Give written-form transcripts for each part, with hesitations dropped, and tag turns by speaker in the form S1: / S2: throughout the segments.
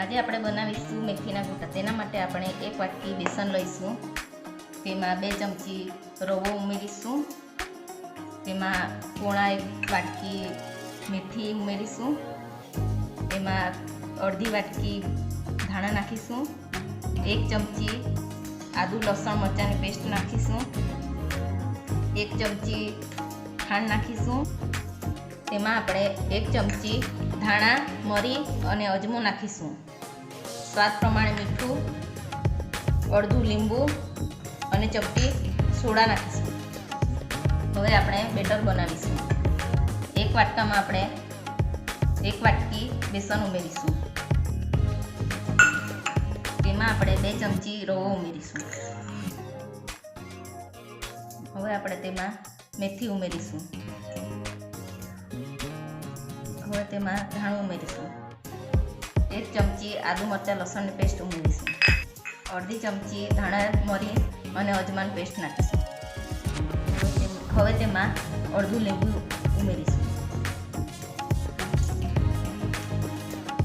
S1: આજે આપણે બનાવીશું મેથીના ગોટા। તેના માટે આપણે 1 વાટકી બેસન લઈશું, તેમાં 2 ચમચી રવો ઉમેરીશું, તેમાં પોણા 1 વાટકી મેથી ઉમેરીશું, તેમાં અડધી વાટકી ધાણા નાખીશું, 1 ચમચી આદુ લસણ મરચાંની પેસ્ટ નાખીશું, 1 ચમચી ખાંડ નાખીશું, તેમાં આપણે 1 ચમચી ધાણા મરી અને અજમો નાખીશું, સ્વાદ પ્રમાણે મીઠું, અડધું લીંબુ અને ચપટી સોડા નાખીશું। હવે આપણે બેટર બનાવીશું। 1 વાટકામાં આપણે 1 વાટકી બેસન ઉમેરીશું, તેમાં આપણે 2 ચમચી રવો ઉમેરીશું। હવે આપણે તેમાં મેથી ઉમેરીશું, હવે તેમાં ધાણું ઉમેરીશું, 1 ચમચી આદુ મરચાં લસણની પેસ્ટ ઉમેરીશું, અડધી ચમચી ધાણા મરી અને અજમાની પેસ્ટ નાખીશું। હવે તેમાં અડધું લીંબુ ઉમેરીશું,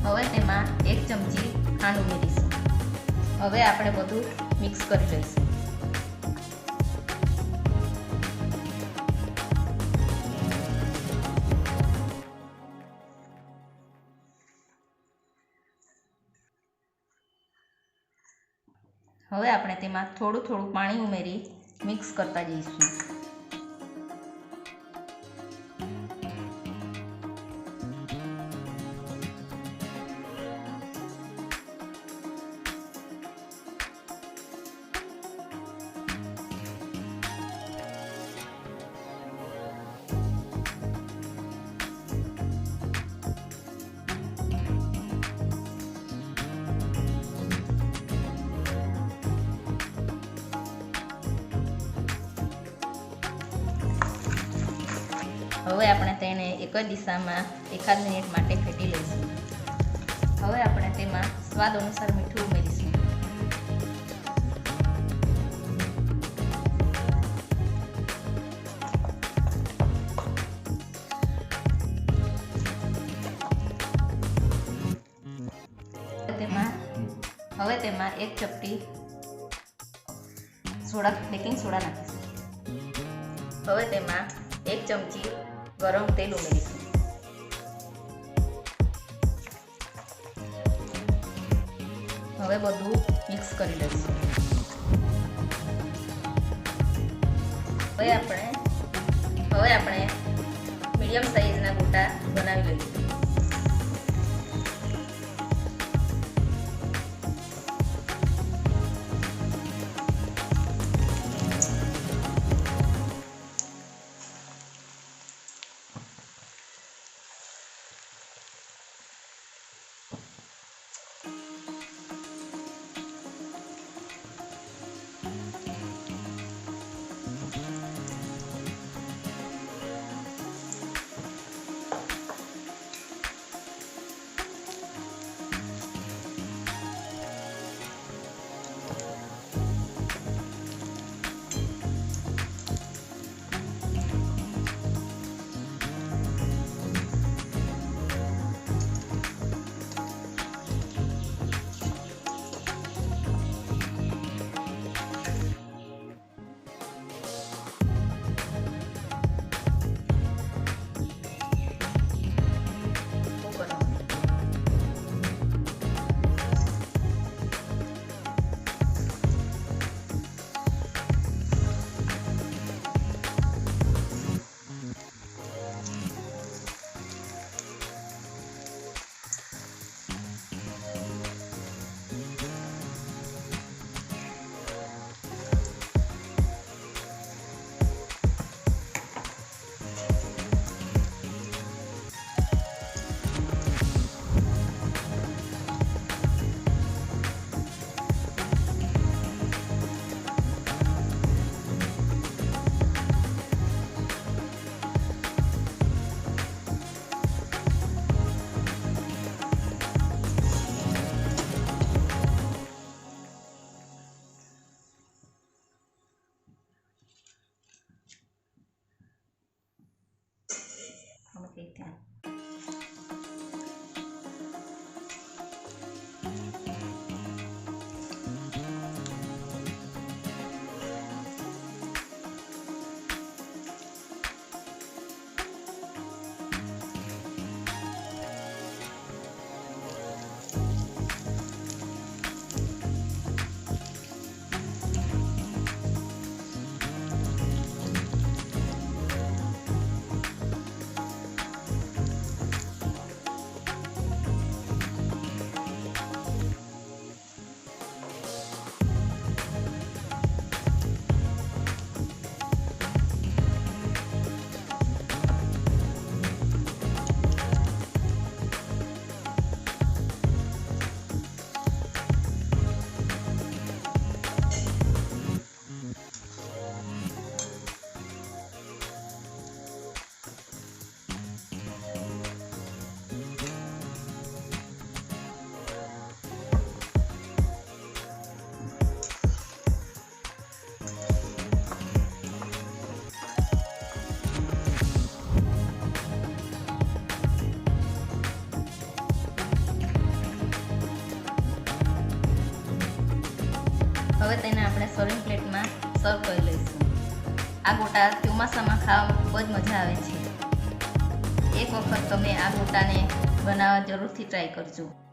S1: હવે તેમાં 1 ચમચી ખાંડ ઉમેરીશું। હવે આપણે બધું મિક્સ કરી લઈશું। હવે આપણે તેમાં થોડું થોડું પાણી ઉમેરી મિક્સ કરતા જઈશું। હવે આપણે તેને એક જ દિશામાં 1 મિનિટ માટે ફેટી લઈશું। હવે આપણે તેમાં સ્વાદ અનુસાર મીઠું ઉમેરીશું, હવે તેમાં 1 ચપટી બેકિંગ સોડા નાખીશું। હવે તેમાં 1 ચમચી ગરમ તેલ ઉમેરીશું, હવે બધું મિક્સ કરી લઈશું। હવે આપણે મીડિયમ સાઈઝના ગોટા બનાવી લઈશું। હવે તેને આપણે સર્વિંગ પ્લેટમાં સર્વ કરી લઈશું. આ ગોટા ચોમાસામાં ખાવામાં ખૂબ જ મજા આવે છે. એક વખત તમે આ ગોટાને બનાવવા જરૂરથી ટ્રાય કરજો.